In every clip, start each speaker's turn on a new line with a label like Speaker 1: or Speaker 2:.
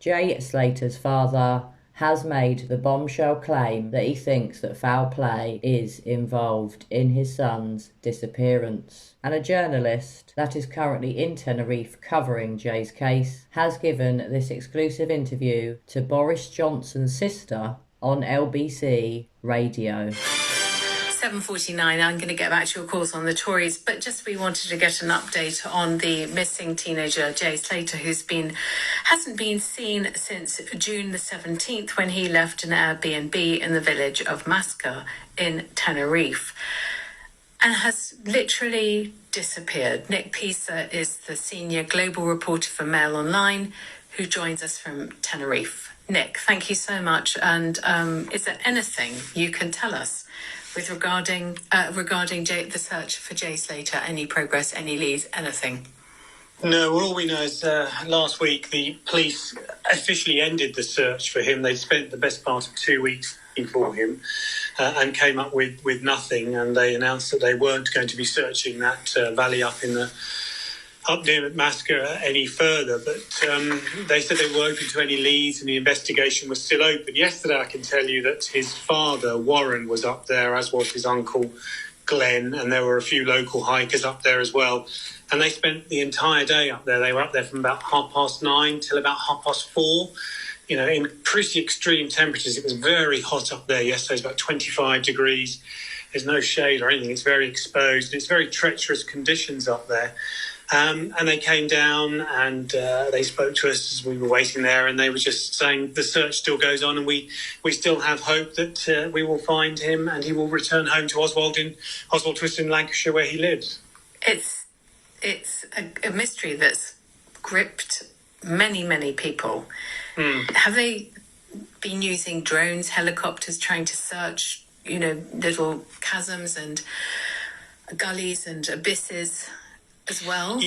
Speaker 1: Jay Slater's father has made the bombshell claim that he thinks that foul play is involved in his son's disappearance. And a journalist that is currently in Tenerife covering Jay's case has given this exclusive interview to Boris Johnson's sister on LBC Radio.
Speaker 2: 7:49. I'm going to get back to your calls on the Tories, but just we wanted to get an update on the missing teenager Jay Slater, who's hasn't been seen since June the 17th when he left an Airbnb in the village of Masca in Tenerife and has literally disappeared. Nick Pisa is the senior global reporter for Mail Online who joins us from Tenerife. Nick, thank you so much. And is there anything you can tell us with regarding the search for Jay Slater? Any progress, any leads, anything?
Speaker 3: No, well, all we know is last week the police officially ended the search for him. They spent the best part of 2 weeks looking for him and came up with nothing. And they announced that they weren't going to be searching that valley up near Masca any further, but they said they were open to any leads and the investigation was still open. Yesterday, I can tell you that his father, Warren, was up there, as was his uncle, Glenn, and there were a few local hikers up there as well. And they spent the entire day up there. They were up there from about 9:30 till about 4:30, in pretty extreme temperatures. It was very hot up there yesterday. It was about 25 degrees. There's no shade or anything. It's very exposed. It's very treacherous conditions up there. And they came down and they spoke to us as we were waiting there, and they were just saying the search still goes on, and we still have hope that we will find him and he will return home to Oswald Twist in Lancashire, where he lives.
Speaker 2: It's a mystery that's gripped many people. Have they been using drones, helicopters, trying to search, little chasms and gullies and abysses as well?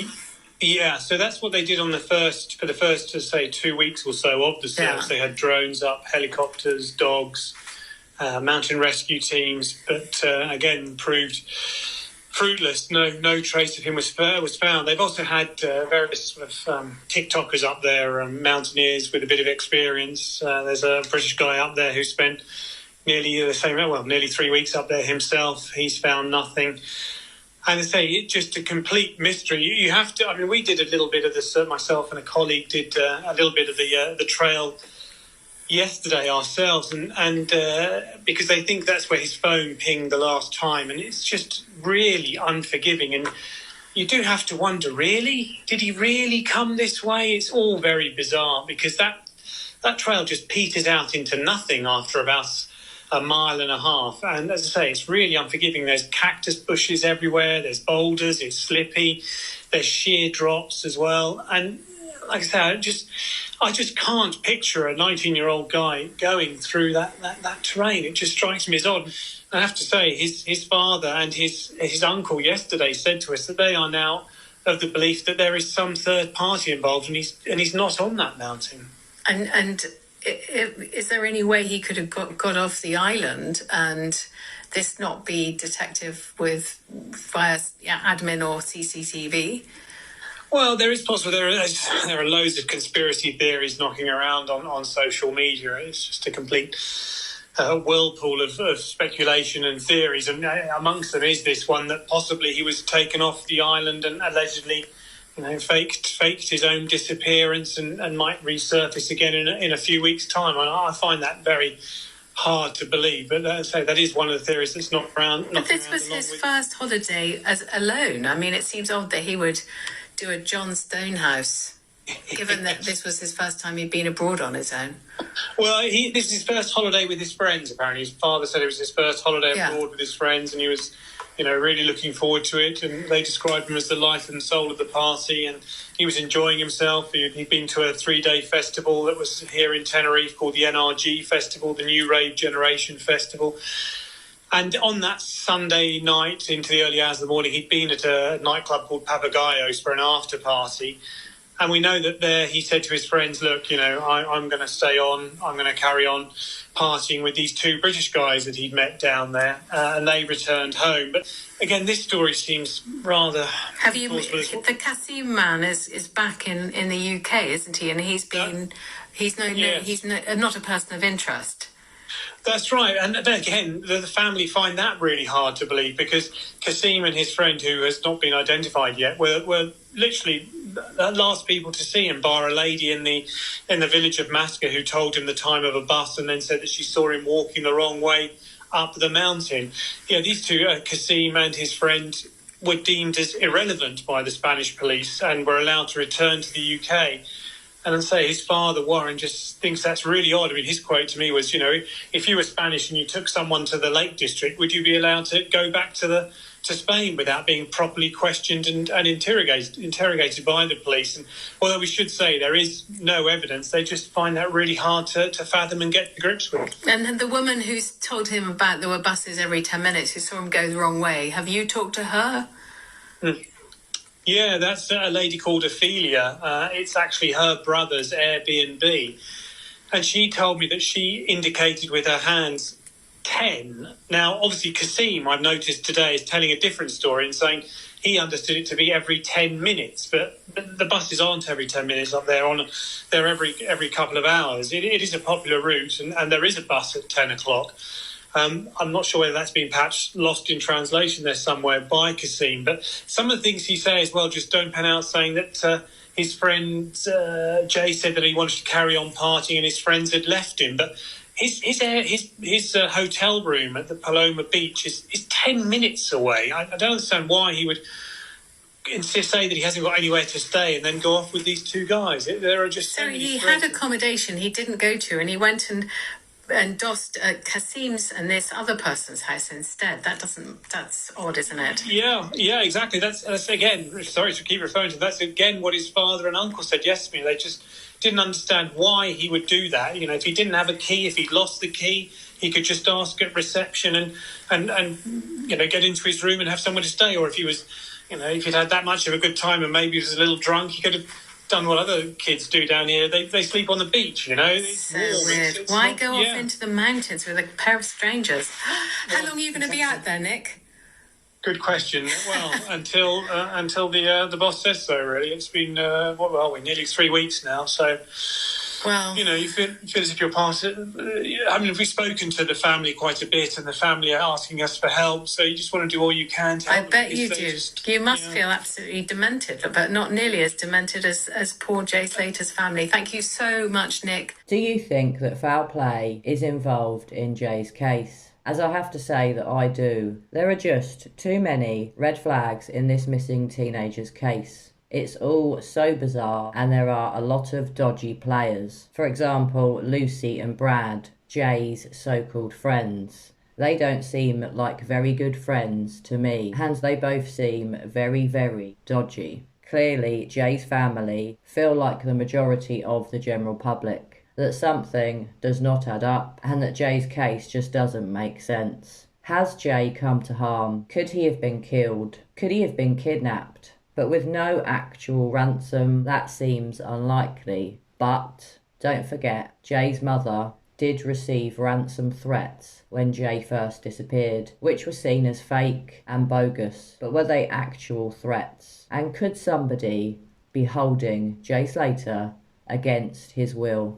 Speaker 3: Yeah, so that's what they did for the first, say, 2 weeks or so of the search. Yeah. They had drones up, helicopters, dogs, mountain rescue teams, but again proved fruitless. No trace of him was found. They've also had various sort of TikTokers up there, mountaineers with a bit of experience. There's a British guy up there who spent nearly 3 weeks up there himself. He's found nothing. And I say, it's just a complete mystery. You have to. I mean, we did a little bit of this. Myself and a colleague did a little bit of the trail yesterday ourselves, and because they think that's where his phone pinged the last time, and it's just really unforgiving. And you do have to wonder, really, did he really come this way? It's all very bizarre because that trail just peters out into nothing after about a mile and a half, and as I say, it's really unforgiving. There's cactus bushes everywhere, there's boulders, it's slippy, there's sheer drops as well, and like I say, I just can't picture a 19-year-old guy going through that terrain. It just strikes me as odd. I have to say, his father and his uncle yesterday said to us that they are now of the belief that there is some third party involved, and he's not on that mountain.
Speaker 2: And is there any way he could have got off the island and this not be detected via admin or CCTV?
Speaker 3: Well, there is possible. There are loads of conspiracy theories knocking around on social media. It's just a complete whirlpool of speculation and theories, and amongst them is this one that possibly he was taken off the island and allegedly faked his own disappearance and might resurface again in a few weeks' time. I find that very hard to believe, but that is one of the theories that's not around.
Speaker 2: But this was his first holiday alone. I mean, it seems odd that he would do a John Stonehouse, given that this was his first time he'd been abroad on his own.
Speaker 3: Well, this is his first holiday with his friends, apparently. His father said it was his first holiday abroad with his friends, and he was really looking forward to it, and they described him as the life and soul of the party, and he was enjoying himself. He'd been to a 3-day festival that was here in Tenerife called the NRG Festival, the New Rave Generation Festival. And on that Sunday night into the early hours of the morning, he'd been at a nightclub called Papagayos for an after party. And we know that there he said to his friends, look, I'm going to stay on. I'm going to carry on partying with these 2 British guys that he'd met down there. And they returned home. But again, this story seems rather...
Speaker 2: The Kasim man is back in the UK, isn't he? And he's He's not a person of interest.
Speaker 3: That's right. And again, the family find that really hard to believe, because Kasim and his friend, who has not been identified yet, were literally the last people to see him, bar a lady in the village of Maska who told him the time of a bus and then said that she saw him walking the wrong way up the mountain. These two, Kasim and his friend, were deemed as irrelevant by the Spanish police and were allowed to return to the UK. And I'd say his father, Warren, just thinks that's really odd. I mean, his quote to me was, if you were Spanish and you took someone to the Lake District, would you be allowed to go back to Spain without being properly questioned and interrogated by the police? And although we should say there is no evidence, they just find that really hard to fathom and get to grips with.
Speaker 2: And the woman who's told him about there were buses every 10 minutes, who saw him go the wrong way, have you talked to her?
Speaker 3: Yeah, that's a lady called Ophelia. It's actually her brother's Airbnb. And she told me that she indicated with her hands 10. Now, obviously, Kasim, I've noticed today, is telling a different story and saying he understood it to be every 10 minutes. But the buses aren't every 10 minutes up there. They're every couple of hours. It is a popular route, and there is a bus at 10 o'clock. I'm not sure whether that's been perhaps lost in translation there somewhere by Kasim, but some of the things he says, well, just don't pan out, saying that his friend Jay said that he wanted to carry on partying and his friends had left him. But his hotel room at the Paloma Beach is 10 minutes away. I don't understand why he would say that he hasn't got anywhere to stay and then go off with these two guys. There are just
Speaker 2: so he had accommodation he didn't go to, and he went and dossed Kasim's and this other person's house instead. That's odd, isn't it?
Speaker 3: Yeah, exactly. That's again, sorry to keep referring to, that's again what his father and uncle said yesterday. They just didn't understand why he would do that. If he didn't have a key, if he'd lost the key, he could just ask at reception and get into his room and have somewhere to stay. Or if he was, if he'd had that much of a good time and maybe he was a little drunk, he could have done what other kids do down here. They sleep on the beach, It's
Speaker 2: so weird. It's Why go off into the mountains with a pair of strangers? How long are you going to be out there, Nick?
Speaker 3: Good question. Well, until the boss says so. Really, it's been we're nearly 3 weeks now. So,
Speaker 2: well,
Speaker 3: you feel as if you're part of. I mean, we've spoken to the family quite a bit, and the family are asking us for help. So you just want to do all you can to help.
Speaker 2: I bet you do. You must feel absolutely demented, but not nearly as demented as poor Jay Slater's family. Thank you so much, Nick.
Speaker 1: Do you think that foul play is involved in Jay's case? As I have to say that I do. There are just too many red flags in this missing teenager's case. It's all so bizarre, and there are a lot of dodgy players. For example, Lucy and Brad, Jay's so-called friends. They don't seem like very good friends to me, and they both seem very, very dodgy. Clearly, Jay's family feel like the majority of the general public, that something does not add up and that Jay's case just doesn't make sense. Has Jay come to harm? Could he have been killed? Could he have been kidnapped? But with no actual ransom, that seems unlikely. But don't forget, Jay's mother did receive ransom threats when Jay first disappeared, which were seen as fake and bogus. But were they actual threats? And could somebody be holding Jay Slater against his will?